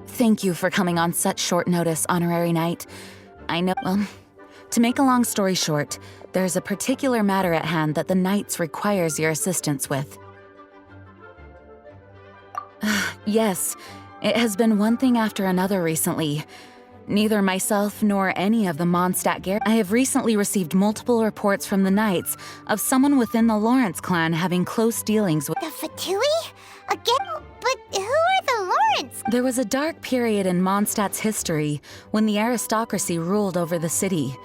Thank you for coming on such short notice, Honorary Knight. I know, well, to make a long story short, there's a particular matter at hand that the Knights requires your assistance with. Yes, it has been one thing after another recently. Neither myself nor any of the Mondstadt garrison. I have recently received multiple reports from the Knights of someone within the Lawrence clan having close dealings with— The Fatui? Again? But who are the Lawrence? There was a dark period in Mondstadt's history when the aristocracy ruled over the city.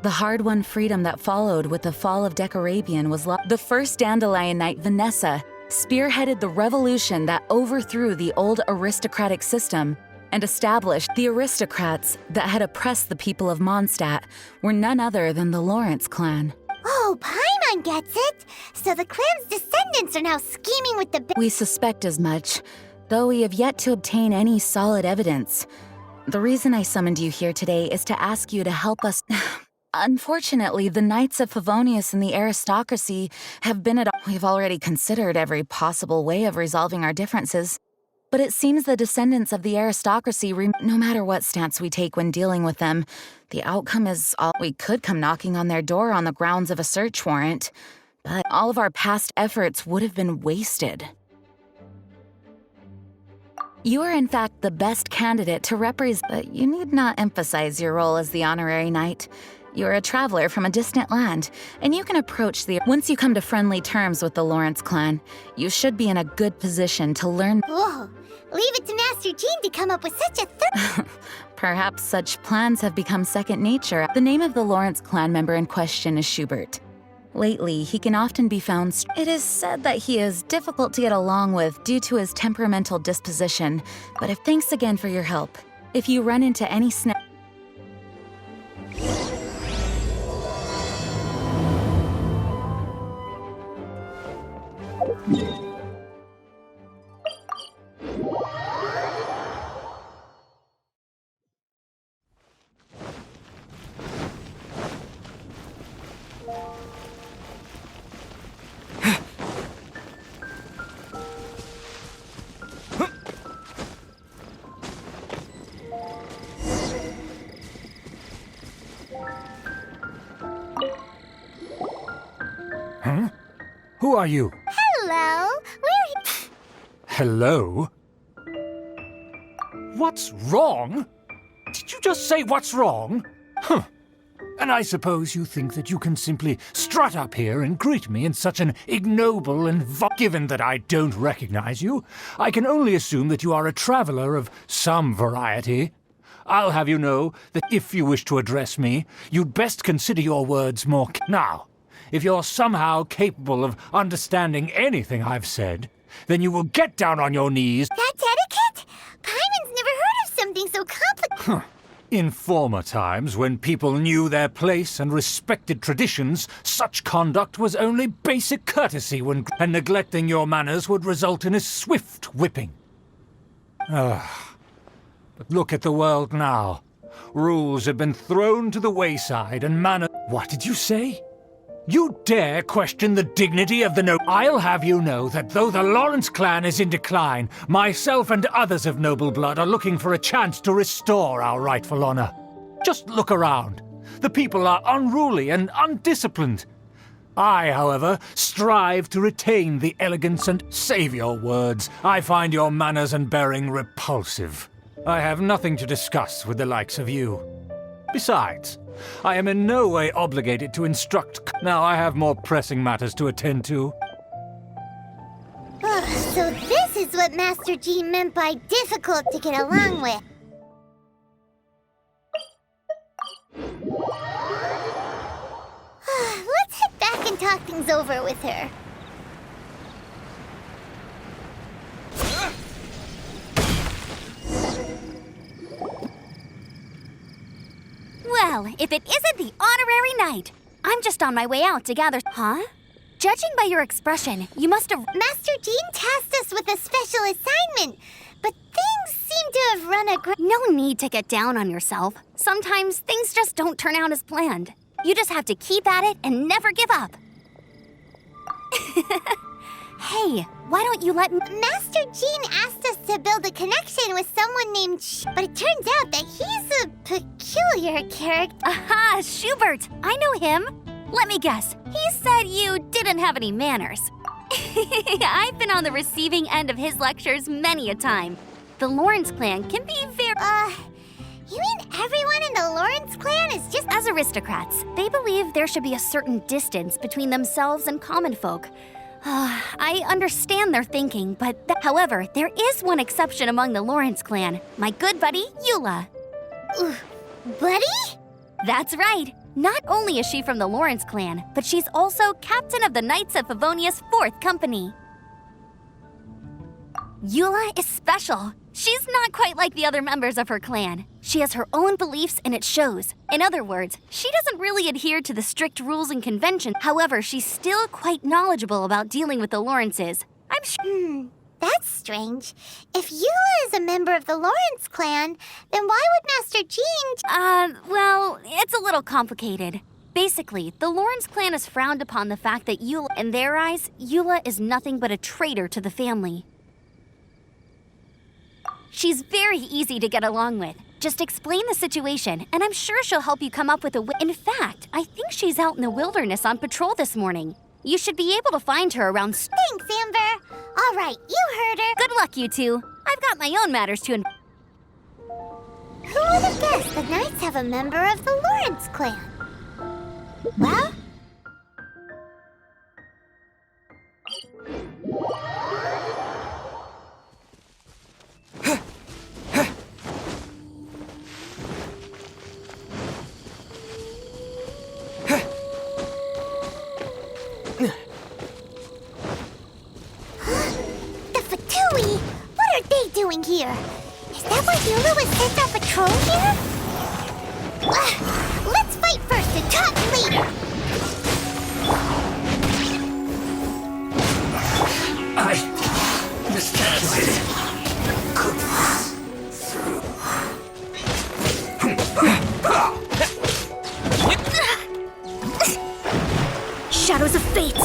The hard-won freedom that followed with the fall of Decorabian was the first Dandelion Knight, Vanessa, spearheaded the revolution that overthrew the old aristocratic system and established the aristocrats that had oppressed the people of Mondstadt were none other than the Lawrence clan. Oh, Paimon gets it! So the clan's descendants are now scheming with the— We suspect as much, though we have yet to obtain any solid evidence. The reason I summoned you here today is to ask you to help us— Unfortunately, the Knights of Favonius and the aristocracy have been at— We've already considered every possible way of resolving our differences, but it seems the descendants of the aristocracy, no matter what stance we take when dealing with them, the outcome is all— We could come knocking on their door on the grounds of a search warrant, but all of our past efforts would have been wasted. You are in fact the best candidate to represent— But you need not emphasize your role as the honorary knight. You're a traveler from a distant land, and you can approach the— Once you come to friendly terms with the Lawrence clan, you should be in a good position to learn— Whoa! Leave it to Master Jean to come up with such a Perhaps such plans have become second nature. The name of the Lawrence clan member in question is Schubert. Lately, he can often be found— It is said that he is difficult to get along with due to his temperamental disposition, but thanks again for your help. If you run into any Huh? Who are you? Hello! Hello? What's wrong? Did you just say what's wrong? Huh. And I suppose you think that you can simply strut up here and greet me in such an ignoble and given that I don't recognize you, I can only assume that you are a traveler of some variety. I'll have you know that if you wish to address me, you'd best consider your words more now. If you're somehow capable of understanding anything I've said, then you will get down on your knees— That's etiquette? Paimon's never heard of something so complicated. In former times, when people knew their place and respected traditions, such conduct was only basic courtesy and neglecting your manners would result in a swift whipping. But look at the world now. Rules have been thrown to the wayside and manners— What did you say? You dare question the dignity of the I'll have you know that though the Lawrence clan is in decline, myself and others of noble blood are looking for a chance to restore our rightful honor. Just look around. The people are unruly and undisciplined. I, however, strive to retain the elegance and— Save your words. I find your manners and bearing repulsive. I have nothing to discuss with the likes of you. Besides, I am in no way obligated to instruct. Now I have more pressing matters to attend to. So this is what Master G meant by difficult to get along with. Let's head back and talk things over with her. Well, if it isn't the honorary knight, I'm just on my way out to gather. Huh? Judging by your expression, you must have. Master Jean tasked us with a special assignment, but things seem to have run aground. No need to get down on yourself. Sometimes things just don't turn out as planned. You just have to keep at it and never give up. Hey, why don't you let me. Master Jean asked us to build a connection with someone named but it turns out that he's a peculiar character. Aha, Schubert! I know him. Let me guess. He said you didn't have any manners. I've been on the receiving end of his lectures many a time. The Lawrence clan can be very. You mean everyone in the Lawrence clan is just. As aristocrats, they believe there should be a certain distance between themselves and common folk. I understand their thinking, but however, there is one exception among the Lawrence clan. My good buddy, Eula. Buddy? That's right. Not only is she from the Lawrence clan, but she's also captain of the Knights of Favonia's 4th company. Eula is special. She's not quite like the other members of her clan. She has her own beliefs and it shows. In other words, she doesn't really adhere to the strict rules and conventions. However, she's still quite knowledgeable about dealing with the Lawrences. I'm sure. That's strange. If Eula is a member of the Lawrence clan, then why would Master Jean... Well, it's a little complicated. Basically, the Lawrence clan has frowned upon the fact that Eula, in their eyes, Eula is nothing but a traitor to the family. She's very easy to get along with. Just explain the situation, and I'm sure she'll help you come up with a way. In fact, I think she's out in the wilderness on patrol this morning. You should be able to find her around. Thanks, Amber. All right, you heard her. Good luck, you two. I've got my own matters to. Who would have guessed the Knights have a member of the Lawrence clan? Well... doing here? Is that why Eula was sent on patrol here? Let's fight first and talk later! I mistranslated. Shadows of fate!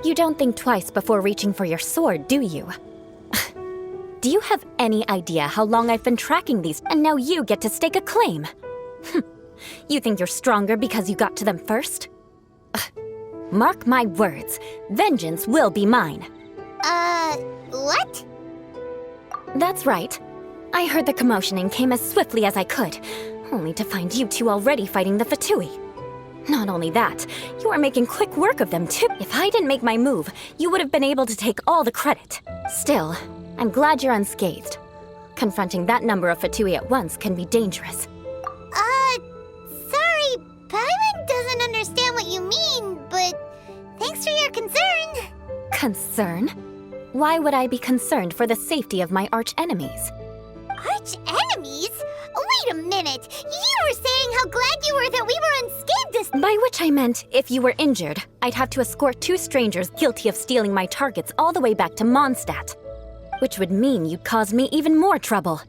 You don't think twice before reaching for your sword, do you? Do you have any idea how long I've been tracking these, and now you get to stake a claim? You think you're stronger because you got to them first? Mark my words, vengeance will be mine. What? That's right. I heard the commotion and came as swiftly as I could, only to find you two already fighting the Fatui. Not only that, you are making quick work of them too. If I didn't make my move, you would have been able to take all the credit. Still, I'm glad you're unscathed. Confronting that number of Fatui at once can be dangerous. Sorry, Paimon doesn't understand what you mean, but thanks for your concern. Concern? Why would I be concerned for the safety of my arch-enemies? Arch-enemies? Wait a minute! You were saying how glad you were that we were unscathed this— By which I meant, if you were injured, I'd have to escort 2 strangers guilty of stealing my targets all the way back to Mondstadt. Which would mean you'd cause me even more trouble.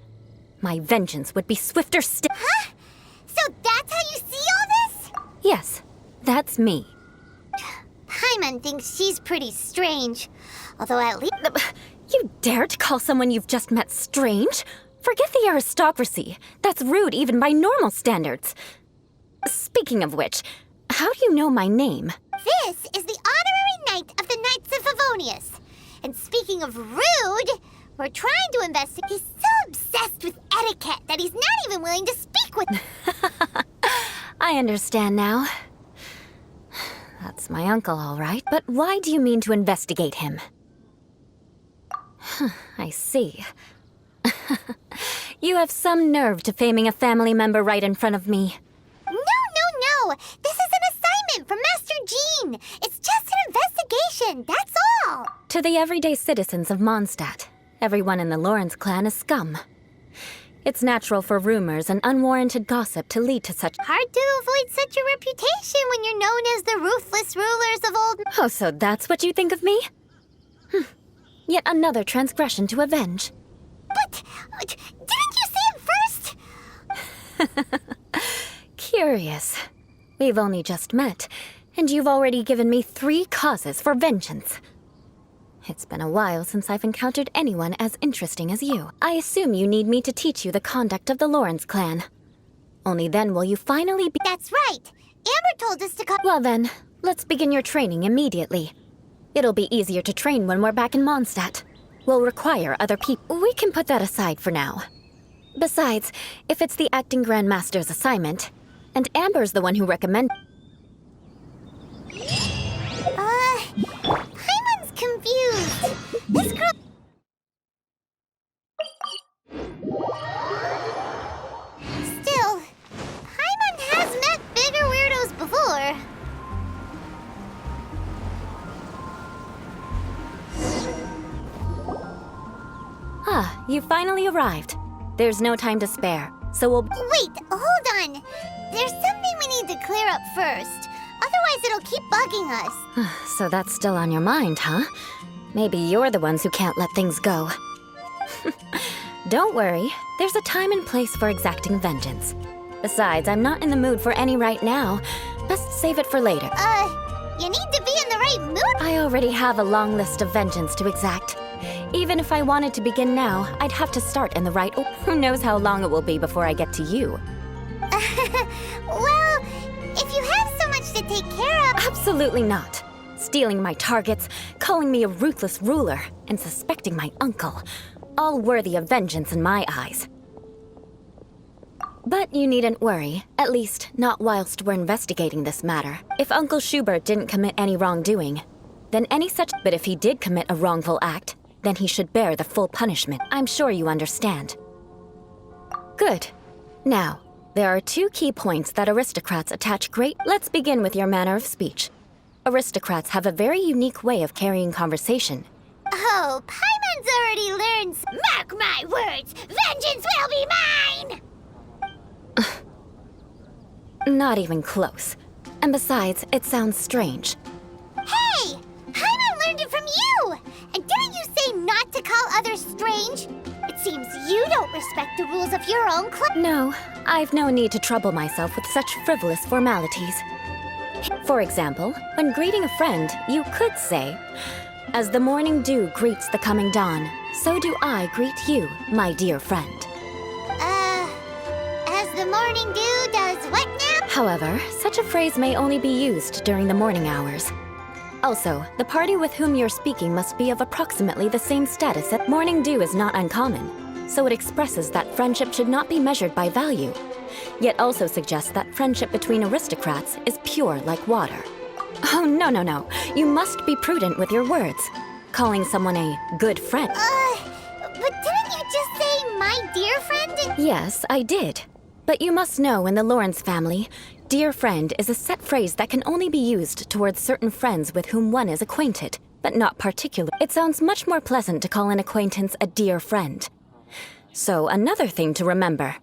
My vengeance would be swifter still. Huh? So that's how you see all this? Yes, that's me. Paimon thinks she's pretty strange. Although at least— You dare to call someone you've just met strange? Forget the aristocracy. That's rude even by normal standards. Speaking of which, how do you know my name? This is the honorary knight of the Knights of Favonius. And speaking of rude, we're trying to investigate— He's so obsessed with etiquette that he's not even willing to speak with— I understand now. That's my uncle, all right. But why do you mean to investigate him? I see. You have some nerve to faming a family member right in front of me. No. This is an assignment from Master Jean. It's just an investigation, that's all. To the everyday citizens of Mondstadt, everyone in the Lawrence clan is scum. It's natural for rumors and unwarranted gossip to lead to such— Hard to avoid such a reputation when you're known as the ruthless rulers of old— Oh, so that's what you think of me? Yet another transgression to avenge. But didn't you say it first? Curious. We've only just met, and you've already given me 3 causes for vengeance. It's been a while since I've encountered anyone as interesting as you. I assume you need me to teach you the conduct of the Lawrence clan. Only then will you finally be— That's right. Amber told us to come— Well then, let's begin your training immediately. It'll be easier to train when we're back in Mondstadt. We'll require other people. We can put that aside for now. Besides, if it's the acting Grandmaster's assignment, and Amber's the one who recommended— Paimon's confused. This girl— Still, Paimon has met bigger weirdos before. Ah, you finally arrived. There's no time to spare, so we'll— Wait, hold on. There's something we need to clear up first. Otherwise, it'll keep bugging us. So that's still on your mind, huh? Maybe you're the ones who can't let things go. Don't worry, there's a time and place for exacting vengeance. Besides, I'm not in the mood for any right now. Best save it for later. You need to be in the right mood. I already have a long list of vengeance to exact. Even if I wanted to begin now, I'd have to start in the right— Who knows how long it will be before I get to you. Well, if you have so much to take care of— Absolutely not. Stealing my targets, calling me a ruthless ruler, and suspecting my uncle. All worthy of vengeance in my eyes. But you needn't worry, at least not whilst we're investigating this matter. If Uncle Schubert didn't commit any wrongdoing, then any such— But if he did commit a wrongful act, then he should bear the full punishment. I'm sure you understand. Good. Now, there are 2 key points that aristocrats attach great— Let's begin with your manner of speech. Aristocrats have a very unique way of carrying conversation. Oh, Paimon's already learned— Mark my words, vengeance will be mine! Not even close. And besides, it sounds strange. Hey! Paimon learned it from you! And didn't you say not to call others strange? It seems you don't respect the rules of your own clan. No, I've no need to trouble myself with such frivolous formalities. For example, when greeting a friend, you could say, "As the morning dew greets the coming dawn, so do I greet you, my dear friend." As the morning dew does what now? However, such a phrase may only be used during the morning hours. Also, the party with whom you're speaking must be of approximately the same status as— Morning dew is not uncommon, so it expresses that friendship should not be measured by value, yet also suggests that friendship between aristocrats is pure like water. Oh, no. You must be prudent with your words. Calling someone a good friend— But didn't you just say my dear friend? Yes, I did. But you must know in the Lawrence family, dear friend is a set phrase that can only be used towards certain friends with whom one is acquainted, but not particular. It sounds much more pleasant to call an acquaintance a dear friend. So another thing to remember.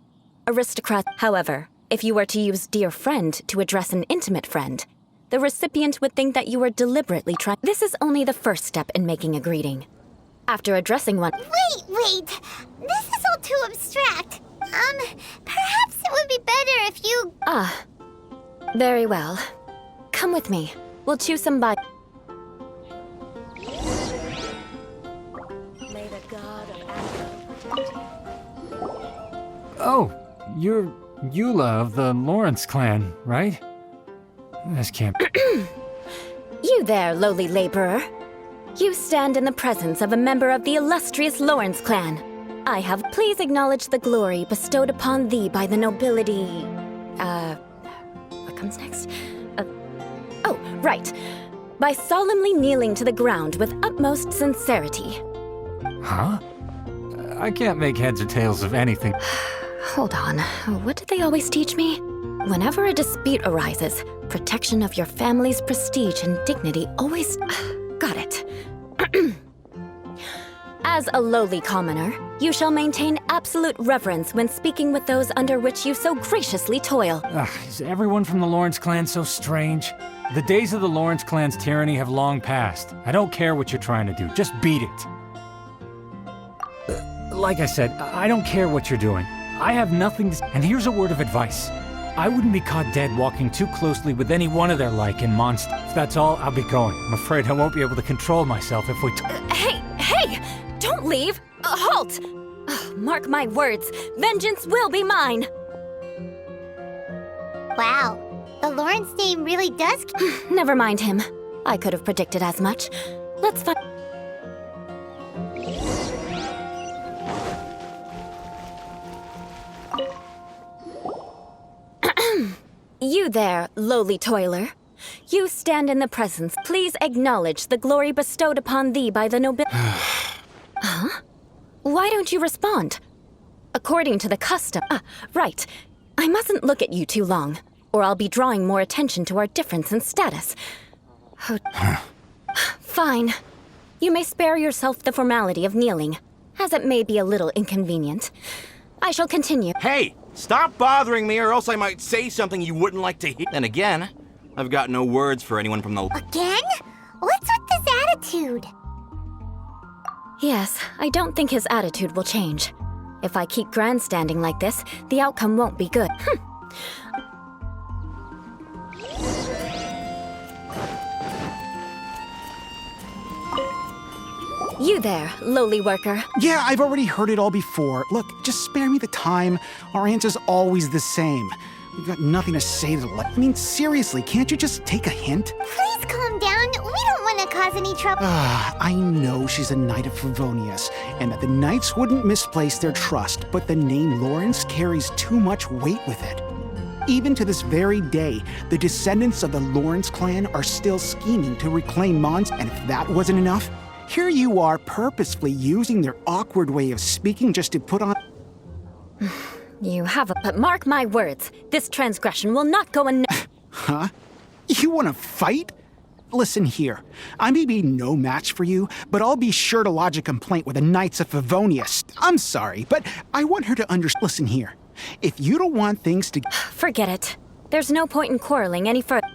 However, if you were to use dear friend to address an intimate friend, the recipient would think that you were deliberately trying. This is only the first step in making a greeting. After addressing one. Wait. This is all too abstract. Perhaps it would be better if you... Very well. Come with me. We'll choose some by. May the god of protect you. Oh, you're Eula of the Lawrence clan, right? This can't be. You there, lowly laborer. You stand in the presence of a member of the illustrious Lawrence clan. I have. Please acknowledge the glory bestowed upon thee by the nobility. What comes next? Oh, right. By solemnly kneeling to the ground with utmost sincerity. Huh? I can't make heads or tails of anything. Hold on. What did they always teach me? Whenever a dispute arises, protection of your family's prestige and dignity always... Got it. As a lowly commoner, you shall maintain absolute reverence when speaking with those under which you so graciously toil. Is everyone from the Lawrence clan so strange? The days of the Lawrence clan's tyranny have long passed. I don't care what you're trying to do, just beat it. Like I said, I don't care what you're doing. I have nothing to... And here's a word of advice. I wouldn't be caught dead walking too closely with any one of their like in Mondstadt. If that's all, I'll be going. I'm afraid I won't be able to control myself if we... Hey! Don't leave! Halt! Mark my words, vengeance will be mine! Wow, the Lawrence name really does... Never mind him. I could have predicted as much. Let's find... You there, lowly toiler. You stand in the presence. Please acknowledge the glory bestowed upon thee by the nobility. Huh? Why don't you respond? According to the custom... right. I mustn't look at you too long, or I'll be drawing more attention to our difference in status. Fine. You may spare yourself the formality of kneeling, as it may be a little inconvenient. I shall continue. Hey! Stop bothering me, or else I might say something you wouldn't like to hear. Then again, I've got no words for anyone from the... Again? What's with this attitude? Yes, I don't think his attitude will change. If I keep grandstanding like this, the outcome won't be good. You there, lowly worker. Yeah, I've already heard it all before. Look, just spare me the time. Our answer's always the same. We've got nothing to say to the... I mean, seriously, can't you just take a hint? Please calm down. We don't want to cause any trouble. I know she's a Knight of Favonius, and that the Knights wouldn't misplace their trust, but the name Lawrence carries too much weight with it. Even to this very day, the descendants of the Lawrence clan are still scheming to reclaim Mons, and if that wasn't enough, here you are purposefully using their awkward way of speaking just to put on... You have a... But mark my words, this transgression will not go unnoticed. Huh? You want to fight? Listen here, I may be no match for you, but I'll be sure to lodge a complaint with the Knights of Favonius. I'm sorry, but I want her to understand. Listen here, if you don't want things to... Forget it. There's no point in quarreling any further.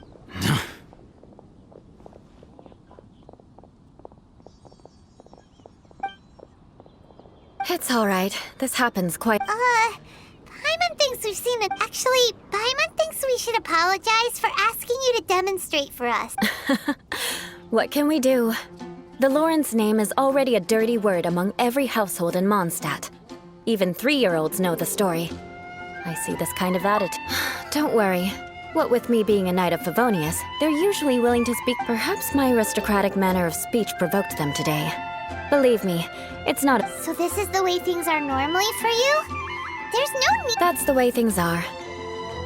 It's all right. This happens quite... Paimon thinks we've seen it. Actually, Paimon thinks we should apologize for asking you to demonstrate for us. What can we do? The Lawrence name is already a dirty word among every household in Mondstadt. Even 3-year-olds know the story. I see this kind of attitude. Don't worry. What with me being a Knight of Favonius, they're usually willing to speak. Perhaps my aristocratic manner of speech provoked them today. Believe me, it's not... So this is the way things are normally for you? There's no need... That's the way things are.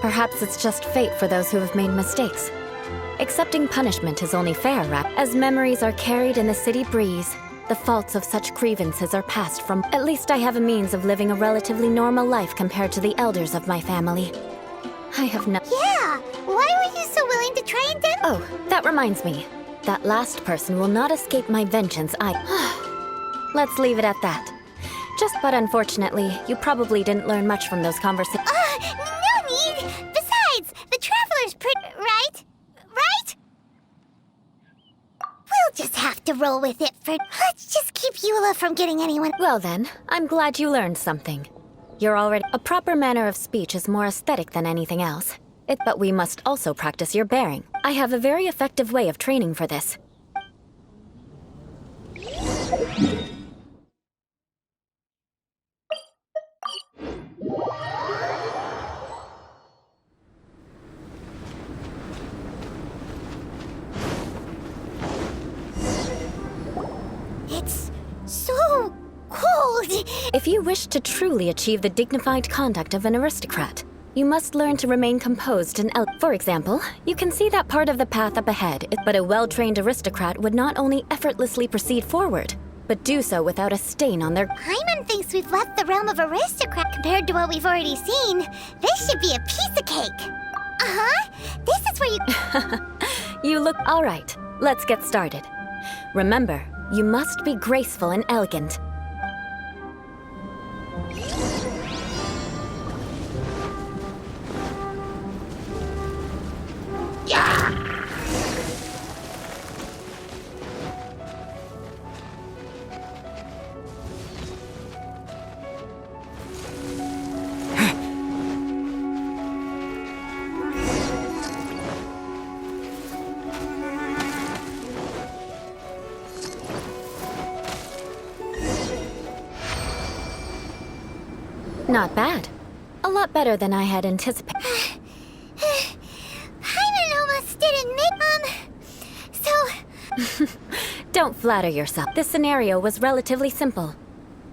Perhaps it's just fate for those who have made mistakes. Accepting punishment is only fair, right? As memories are carried in the city breeze, the faults of such grievances are passed from... At least I have a means of living a relatively normal life compared to the elders of my family. I have no... Yeah! Why were you so willing to try and Oh, that reminds me. That last person will not escape my vengeance, Let's leave it at that. But unfortunately, you probably didn't learn much from those conversations. No need! Besides, the Traveler's right? Right? We'll just have to roll with it for... Let's just keep Eula from getting anyone... Well then, I'm glad you learned something. You're already... A proper manner of speech is more aesthetic than anything else. But we must also practice your bearing. I have a very effective way of training for this. It's so cold. If you wish to truly achieve the dignified conduct of an aristocrat, you must learn to remain composed and For example, you can see that part of the path up ahead, but a well-trained aristocrat would not only effortlessly proceed forward, but do so without a stain on their... Paimon thinks we've left the realm of aristocrat compared to what we've already seen. This should be a piece of cake. Uh-huh. This is where you... You look... All right, let's get started. Remember, you must be graceful and elegant. Not bad. A lot better than I had anticipated. Paimon almost didn't make... So... Don't flatter yourself. This scenario was relatively simple.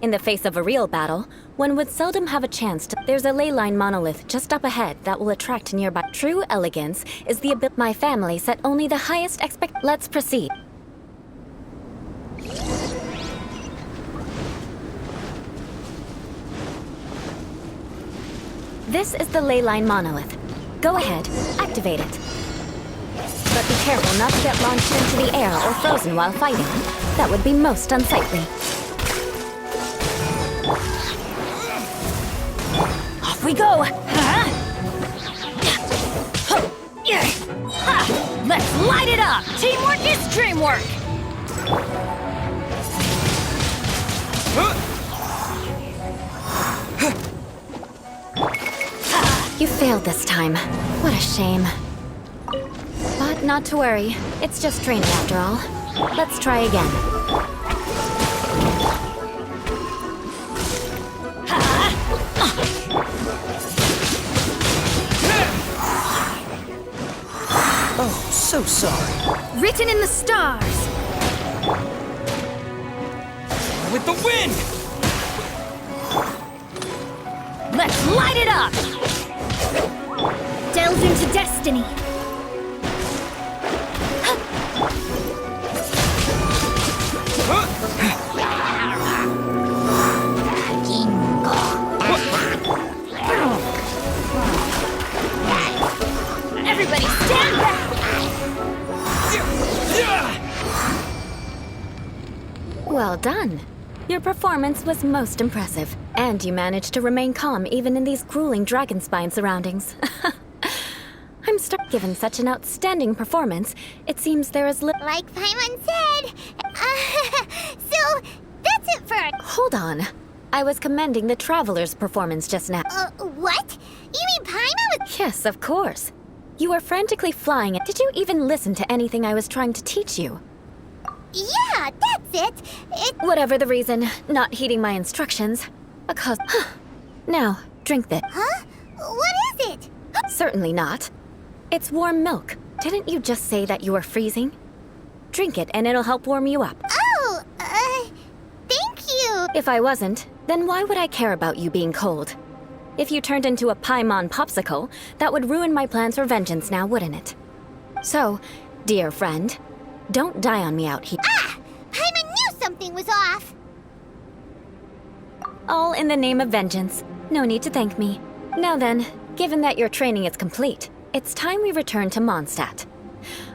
In the face of a real battle, one would seldom have a chance to... There's a ley line monolith just up ahead that will attract nearby... True elegance is the ability... My family set only the highest Let's proceed. This is the ley line monolith. Go ahead, activate it. But be careful not to get launched into the air or frozen while fighting. That would be most unsightly. Off we go! Let's light it up! Teamwork is dreamwork! You failed this time. What a shame. But not to worry. It's just training after all. Let's try again. Oh, so sorry. Written in the stars! With the wind! Let's light it up! Delve into destiny! Everybody stand back! Well done. Your performance was most impressive, and you managed to remain calm even in these grueling dragon spine surroundings. I'm stuck. Given such an outstanding performance, it seems there is Like Paimon said. So, that's it for... Hold on. I was commending the Traveler's performance just now. What? You mean Paimon was... Yes, of course. You were frantically flying it. Did you even listen to anything I was trying to teach you? Yeah, that's it. Whatever the reason, not heeding my instructions. Because... Now, drink this. Huh? What is it? Certainly not. It's warm milk. Didn't you just say that you were freezing? Drink it and it'll help warm you up. Oh, thank you. If I wasn't, then why would I care about you being cold? If you turned into a Paimon popsicle, that would ruin my plans for vengeance now, wouldn't it? So, dear friend, don't die on me out here. Ah! Paimon knew something was off. All in the name of vengeance. No need to thank me. Now then, given that your training is complete, it's time we return to Mondstadt.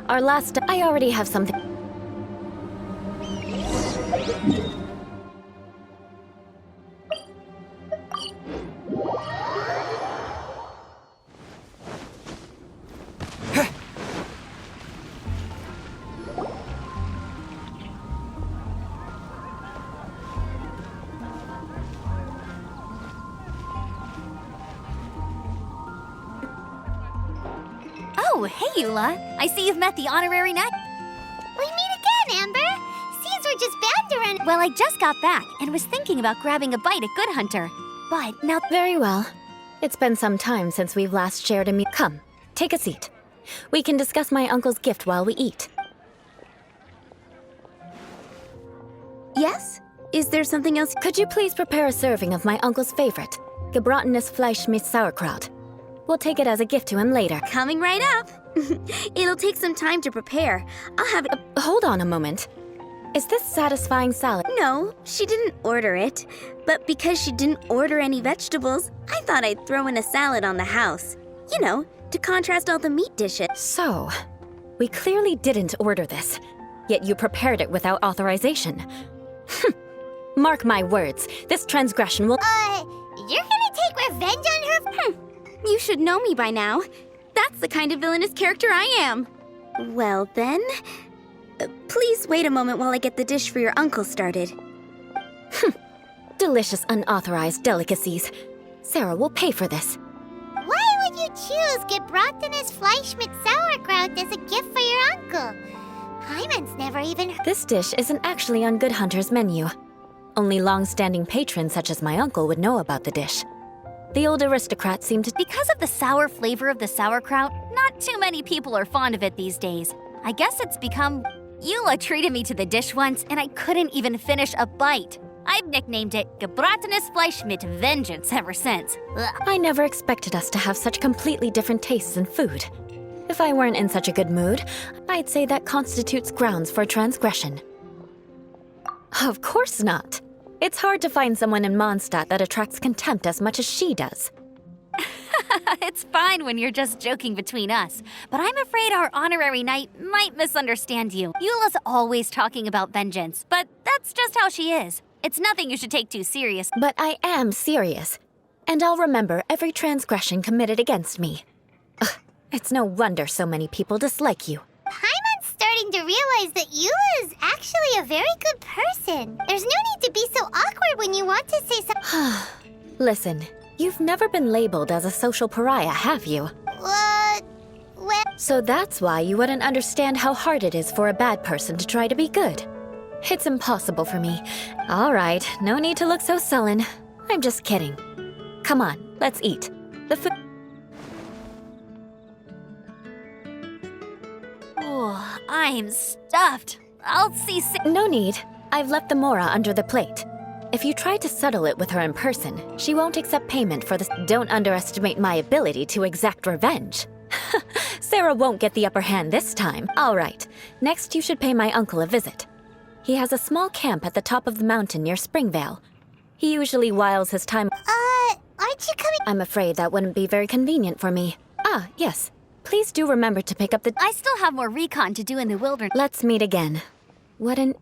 Our last... I already have something... Oh, hey, Eula. I see you've met the honorary knight. We meet again, Amber. Seems we're just bound to run. Well, I just got back and was thinking about grabbing a bite at Good Hunter. But now... Very well. It's been some time since we've last shared a meal. Come, take a seat. We can discuss my uncle's gift while we eat. Yes? Is there something else? Could you please prepare a serving of my uncle's favorite, gebratenes Fleisch mit Sauerkraut? We'll take it as a gift to him later. Coming right up. It'll take some time to prepare. I'll have it. Hold on a moment. Is this satisfying salad? No, she didn't order it. But because she didn't order any vegetables, I thought I'd throw in a salad on the house. You know, to contrast all the meat dishes. So, we clearly didn't order this, yet you prepared it without authorization. Mark my words, this transgression will— You're gonna take revenge on her? You should know me by now. That's the kind of villainous character I am. Well then, please wait a moment while I get the dish for your uncle started. Delicious unauthorized delicacies. Sarah will pay for this. Why would you choose gebratenes Fleisch mit Sauerkraut as a gift for your uncle? Hyman's never even heard. This dish isn't actually on Good Hunter's menu. Only long-standing patrons such as my uncle would know about the dish. The old aristocrat seemed to— Because of the sour flavor of the sauerkraut, not too many people are fond of it these days. I guess it's become... Eula treated me to the dish once, and I couldn't even finish a bite. I've nicknamed it gebratenes Fleisch mit Vengeance ever since. Ugh. I never expected us to have such completely different tastes in food. If I weren't in such a good mood, I'd say that constitutes grounds for transgression. Of course not. It's hard to find someone in Mondstadt that attracts contempt as much as she does. It's fine when you're just joking between us, but I'm afraid our honorary knight might misunderstand you. Eula's always talking about vengeance, but that's just how she is. It's nothing you should take too serious. But I am serious, and I'll remember every transgression committed against me. Ugh, it's no wonder so many people dislike you. Hyman's starting to realize that Eula is actually a very good person. There's no need to be so awkward when you want to say something. Listen, you've never been labeled as a social pariah, have you? Well... So that's why you wouldn't understand how hard it is for a bad person to try to be good. It's impossible for me. All right, no need to look so sullen. I'm just kidding. Come on, let's eat. The food... Oh, I'm stuffed. I'll see No need. I've left the mora under the plate. If you try to settle it with her in person, she won't accept payment for this. Don't underestimate my ability to exact revenge. Sarah won't get the upper hand this time. All right, next you should pay my uncle a visit. He has a small camp at the top of the mountain near Springvale. He usually whiles his time— aren't you coming— I'm afraid that wouldn't be very convenient for me. Ah, yes. Please do remember to pick up the— I still have more recon to do in the wilderness. Let's meet again. What an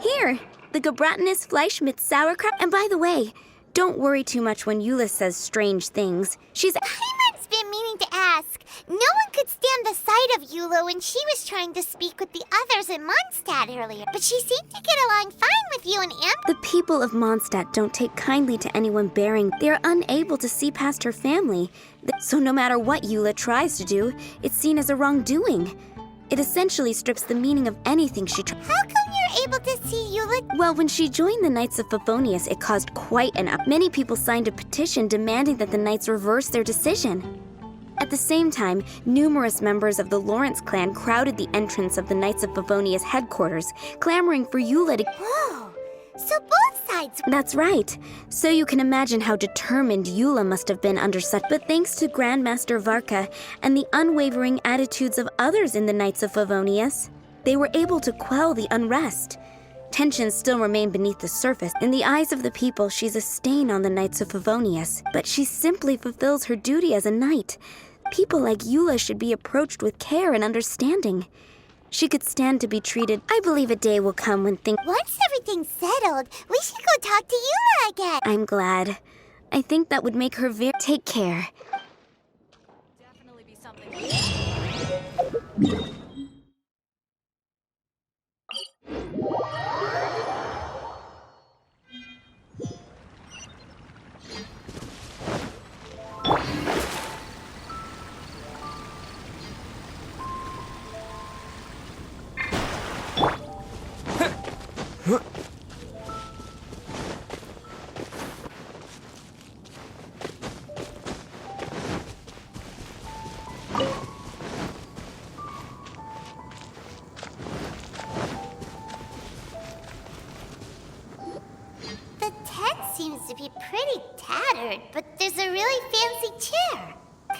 Here, the gebratenes Fleisch mit Sauerkraut. And by the way, don't worry too much when Eula says strange things. Hyman's been meaning to ask. No one could stand the sight of Eula when she was trying to speak with the others in Mondstadt earlier. But she seemed to get along fine with you and Amber. The people of Mondstadt don't take kindly to anyone bearing. They are unable to see past her family. So no matter what Eula tries to do, it's seen as a wrongdoing. It essentially strips the meaning of anything she tries. How come you're able to see Eula? Well, when she joined the Knights of Favonius, it caused quite an up. Many people signed a petition demanding that the Knights reverse their decision. At the same time, numerous members of the Lawrence clan crowded the entrance of the Knights of Favonius headquarters, clamoring for Eula to— Whoa! So both sides— That's right. So you can imagine how determined Eula must have been under such— But thanks to Grandmaster Varka and the unwavering attitudes of others in the Knights of Favonius, they were able to quell the unrest. Tensions still remain beneath the surface. In the eyes of the people, she's a stain on the Knights of Favonius, but she simply fulfills her duty as a knight. People like Eula should be approached with care and understanding. She could stand to be treated. I believe a day will come when things— Once everything's settled, we should go talk to Eula again. I'm glad. I think that would make her very— Take care. Definitely be something.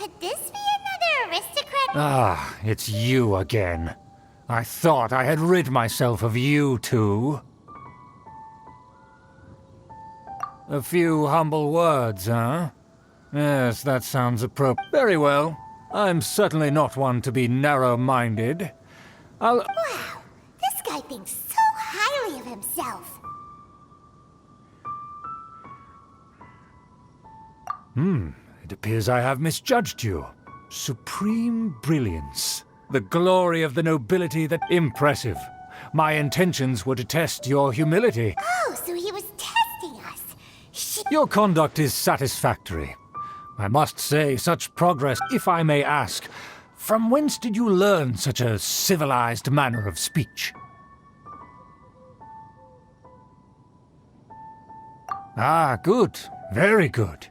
Could this be another aristocrat? Ah, it's you again. I thought I had rid myself of you two. A few humble words, huh? Yes, that sounds appropriate. Very well. I'm certainly not one to be narrow-minded. Wow, this guy thinks so highly of himself. It appears I have misjudged you. Supreme brilliance. The glory of the nobility that... Impressive. My intentions were to test your humility. Oh, so he was testing us. Your conduct is satisfactory. I must say, such progress, if I may ask, from whence did you learn such a civilized manner of speech? Ah, good. Very good.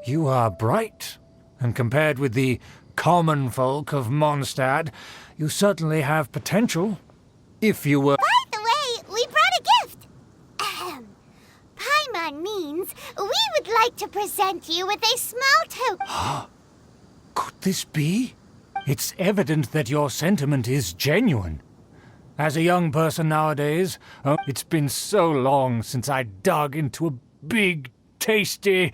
You are bright, and compared with the common folk of Mondstadt, you certainly have potential. If you were... By the way, we brought a gift. Ahem. Paimon means we would like to present you with a small token. Could this be? It's evident that your sentiment is genuine. As a young person nowadays, it's been so long since I dug into a big, tasty...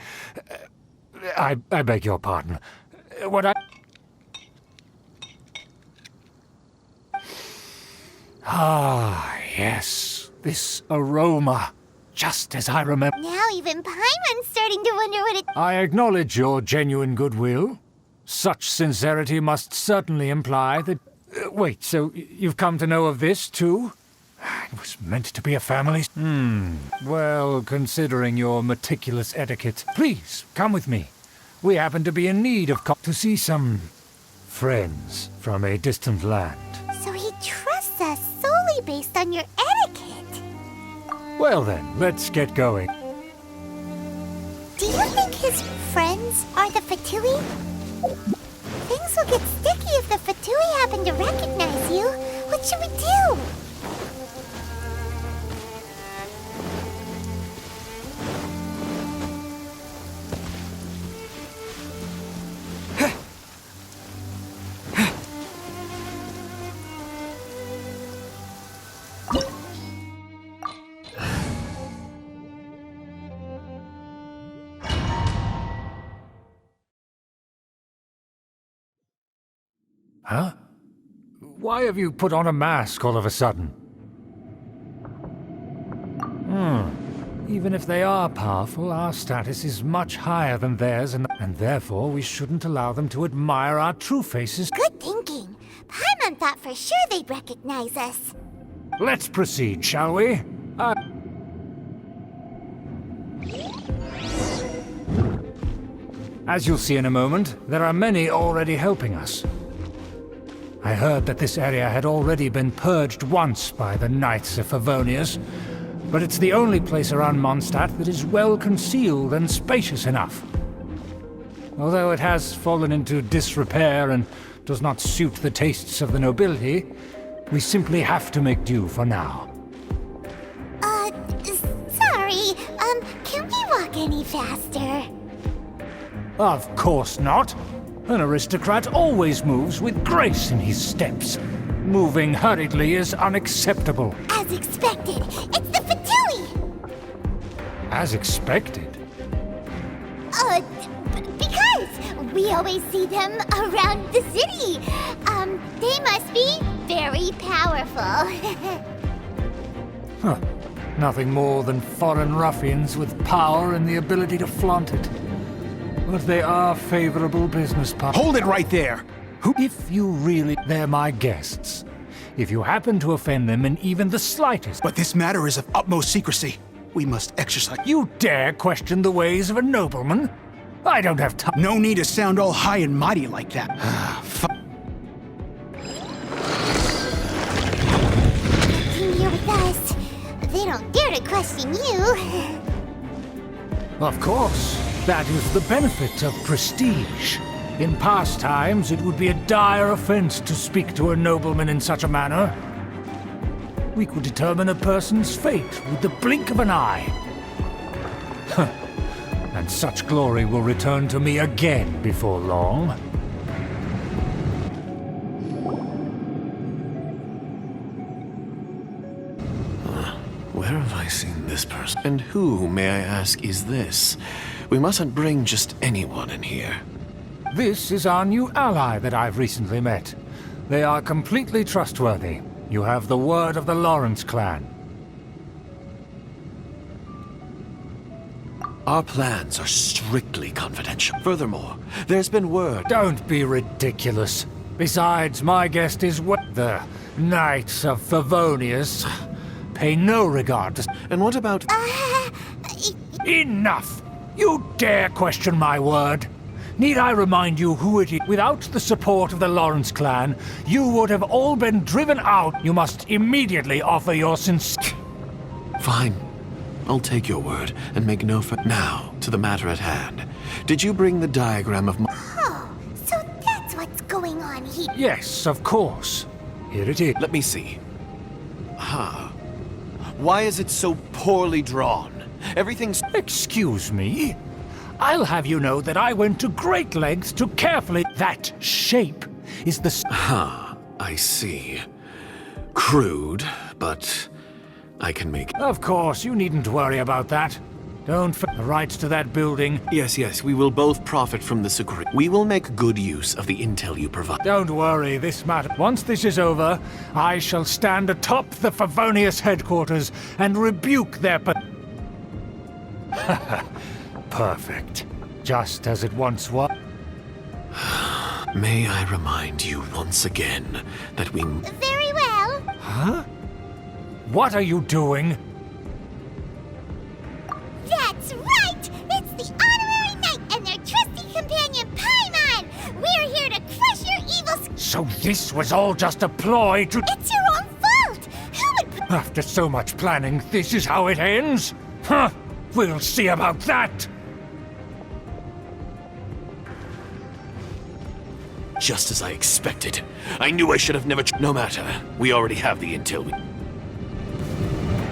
I beg your pardon. Ah, yes. This aroma. Just as I remember. Now even Paimon's starting to wonder what it... I acknowledge your genuine goodwill. Such sincerity must certainly imply that... wait, so you've come to know of this, too? It was meant to be a family... Well, considering your meticulous etiquette, please, come with me. We happen to be in need of... to see some... friends from a distant land. So he trusts us solely based on your etiquette. Well then, let's get going. Do you think his friends are the Fatui? Things will get sticky if the Fatui happen to recognize you. What should we do? Huh? Why have you put on a mask all of a sudden? Even if they are powerful, our status is much higher than theirs, and therefore we shouldn't allow them to admire our true faces. Good thinking. Paimon thought for sure they'd recognize us. Let's proceed, shall we? As you'll see in a moment, there are many already helping us. I heard that this area had already been purged once by the Knights of Favonius, but it's the only place around Mondstadt that is well concealed and spacious enough. Although it has fallen into disrepair and does not suit the tastes of the nobility, we simply have to make do for now. Sorry, can we walk any faster? Of course not. An aristocrat always moves with grace in his steps. Moving hurriedly is unacceptable. As expected, it's the Fatui! As expected? Because we always see them around the city. They must be very powerful. Huh. Nothing more than foreign ruffians with power and the ability to flaunt it. But they are favorable business partners. Hold it right there! If you really... They're my guests. If you happen to offend them in even the slightest... But this matter is of utmost secrecy. We must exercise... You dare question the ways of a nobleman? I don't have time... No need to sound all high and mighty like that. Being here with us, they don't dare to question you. Of course. That is the benefit of prestige. In past times, it would be a dire offense to speak to a nobleman in such a manner. We could determine a person's fate with the blink of an eye. And such glory will return to me again before long. Where have I seen this person? And who, may I ask, is this? We mustn't bring just anyone in here. This is our new ally that I've recently met. They are completely trustworthy. You have the word of the Lawrence clan. Our plans are strictly confidential. Furthermore, there's been word... Don't be ridiculous. Besides, my guest is the Knights of Favonius. Pay no regard to... And what about... Enough! You dare question my word? Need I remind you who it is? Without the support of the Lawrence clan, you would have all been driven out. You must immediately offer your Fine. I'll take your word and make no Now, to the matter at hand. Did you bring the diagram of... Oh, so that's what's going on here. Yes, of course. Here it is. Let me see. Why is it so poorly drawn? Everything's... Excuse me? I'll have you know that I went to great lengths to carefully... That shape is the... I see. Crude, but I can make... Of course, you needn't worry about that. Don't forget the rights to that building. Yes, we will both profit from this agreement. We will make good use of the intel you provide. Don't worry, this matter. Once this is over, I shall stand atop the Favonius headquarters and rebuke their... Perfect. Just as it once was. May I remind you once again that we... Very well. Huh? What are you doing? That's right! It's the Honorary Knight and their trusty companion, Paimon! We're here to crush your evil... So this was all just a ploy to... It's your own fault! Who would... After so much planning, this is how it ends? Huh? We'll see about that! Just as I expected. I knew I should have never... No matter. We already have the intel.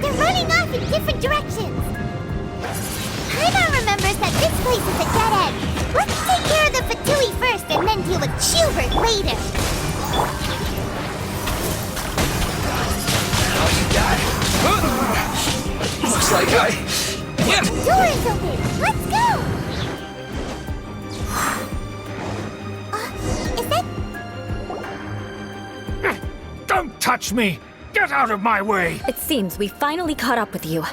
They're running off in different directions. Paimon remembers that this place is a dead end. Let's take care of the Fatui first and then deal with Schubert later. Looks like The door is open. Let's go. Is that... Don't touch me! Get out of my way! It seems we finally caught up with you.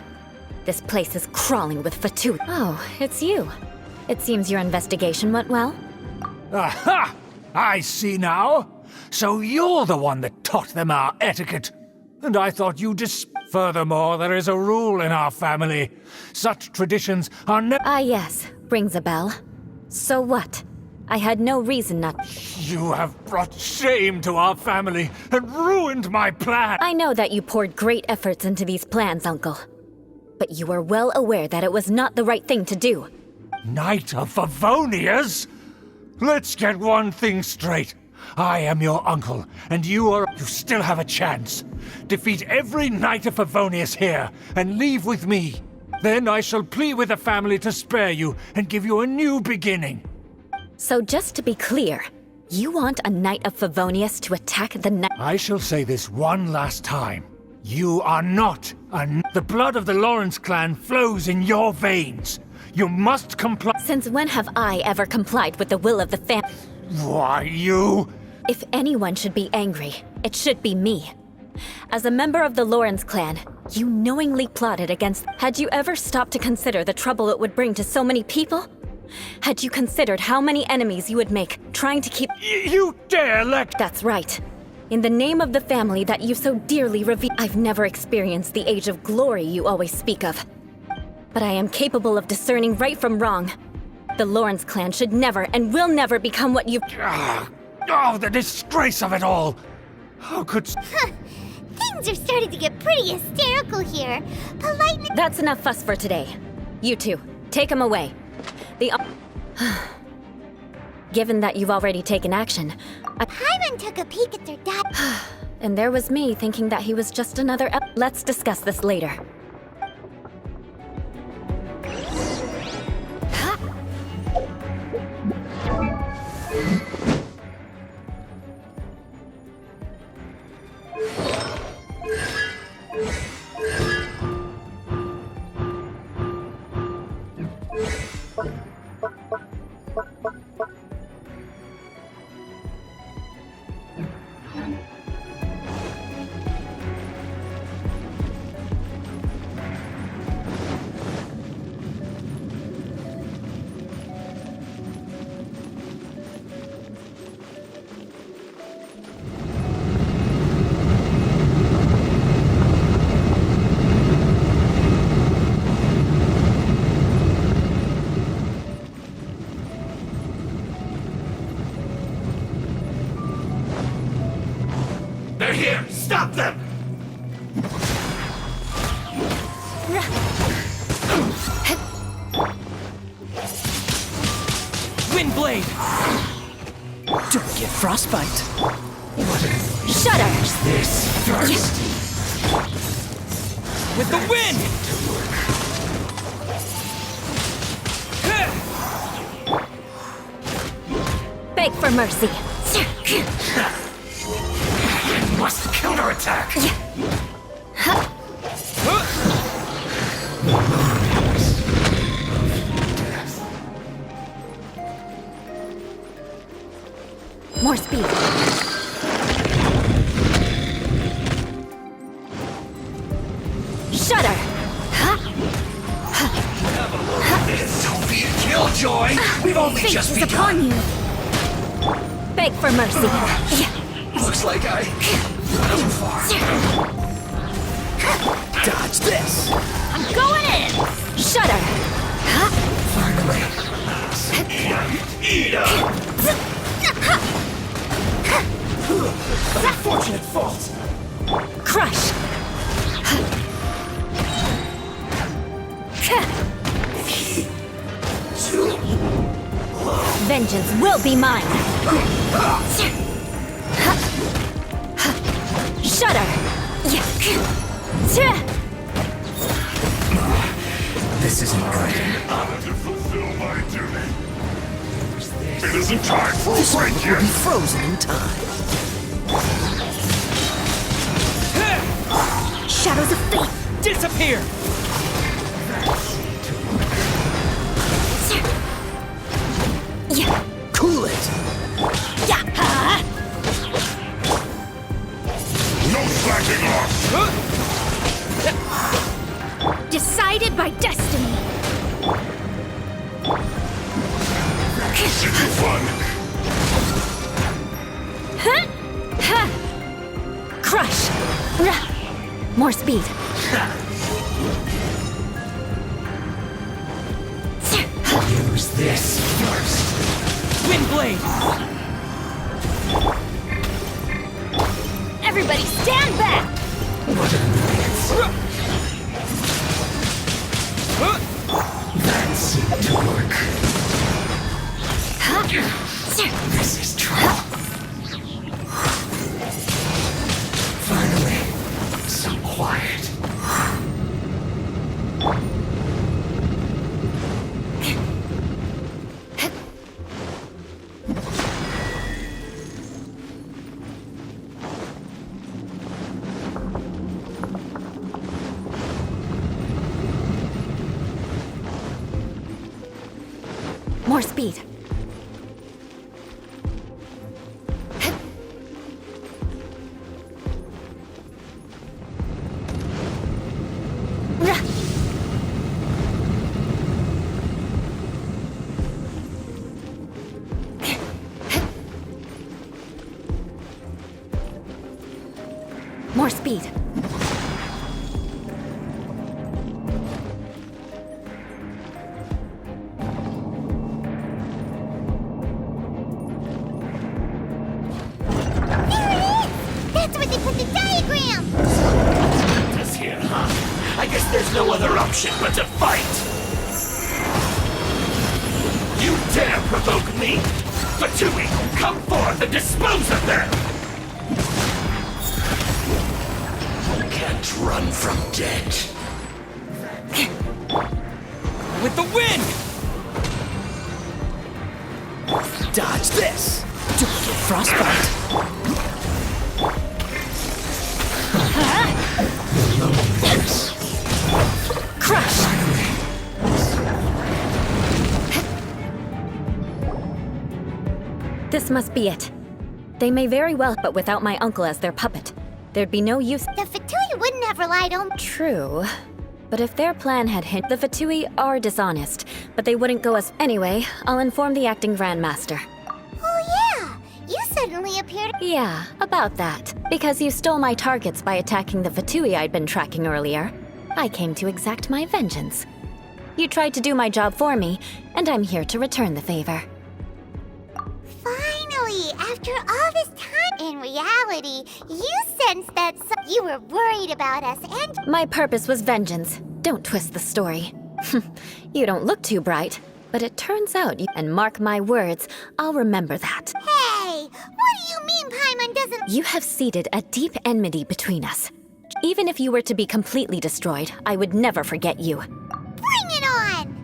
This place is crawling with Fatui. Oh, it's you. It seems your investigation went well. Aha! I see now. So you're the one that taught them our etiquette. And I thought you Furthermore, there is a rule in our family. Such traditions are never... Ah, yes. Rings a bell. So what? I had no reason not... You have brought shame to our family and ruined my plan. I know that you poured great efforts into these plans, Uncle. But you were well aware that it was not the right thing to do. Knight of Favonius? Let's get one thing straight. I am your uncle, and you still have a chance. Defeat every Knight of Favonius here, and leave with me. Then I shall plead with the family to spare you and give you a new beginning. So just to be clear, you want a Knight of Favonius to attack the Knight... I shall say this one last time. You are not the blood of the Lawrence clan flows in your veins. You must comply. Since when have I ever complied with the will of the family? Why, you... If anyone should be angry, it should be me. As a member of the Lawrence clan, you knowingly plotted against... Had you ever stopped to consider the trouble it would bring to so many people? Had you considered how many enemies you would make, trying to keep... You dare let... That's right. In the name of the family that you so dearly revere... I've never experienced the age of glory you always speak of. But I am capable of discerning right from wrong. The Lawrence clan should never and will never become what you've... Oh, the disgrace of it all! How could... Things are starting to get pretty hysterical here. Politeness... That's enough fuss for today. You two, take him away. Given that you've already taken action, Paimon took a peek at their dad. And there was me thinking that he was just another... Let's discuss this later. here! Stop them! Wind blade! Don't get frostbite. Shudder! This first. With the wind! Beg for mercy. Must counterattack. More speed. Shudder! Don't be a killjoy! We've only Fate just is begun! upon you. Beg for mercy. Looks like I... too far. Dodge this! I'm going in! Shudder! Finally. Eat up! Unfortunate fault. Crush! Vengeance will be mine! Shudder! This isn't good. To fulfill my duty. It isn't time for This a one break will yet. be frozen in time. Shadows of fate! Disappear! Cool it! No slacking off. Decided by destiny! Should be fun. Crush! More speed. Use this first. Wind blade! Everybody stand back! What an annoyance. That seemed to work. This is trouble. Finally, some quiet. More speed. More speed. That's where they put the diagram! Us here, huh? I guess there's no other option but to fight! You dare provoke me! Fatui, come forth and dispose of them! You can't run from dead. With the wind! Dodge this! Don't get frostbite! Crush! This must be it. They may very well, but without my uncle as their puppet, there'd be no use. The Fatui wouldn't have relied on... True. But if their plan had hint, the Fatui are dishonest, but they wouldn't go as... Anyway, I'll inform the acting Grandmaster. Oh yeah! You suddenly appeared... Yeah, about that. Because you stole my targets by attacking the Fatui I'd been tracking earlier. I came to exact my vengeance. You tried to do my job for me, and I'm here to return the favor. Finally! Really? After all this time? In reality, you sensed that you were worried about us and... My purpose was vengeance. Don't twist the story. You don't look too bright, but it turns out you... And mark my words, I'll remember that. Hey! What do you mean Paimon doesn't... You have seeded a deep enmity between us. Even if you were to be completely destroyed, I would never forget you. Bring it on!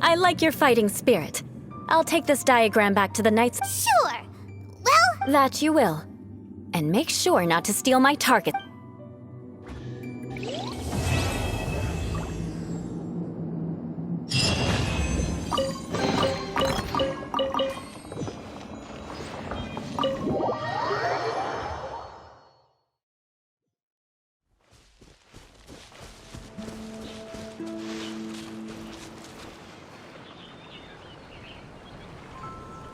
I like your fighting spirit. I'll take this diagram back to the Knights. Sure. Well... That you will. And make sure not to steal my target.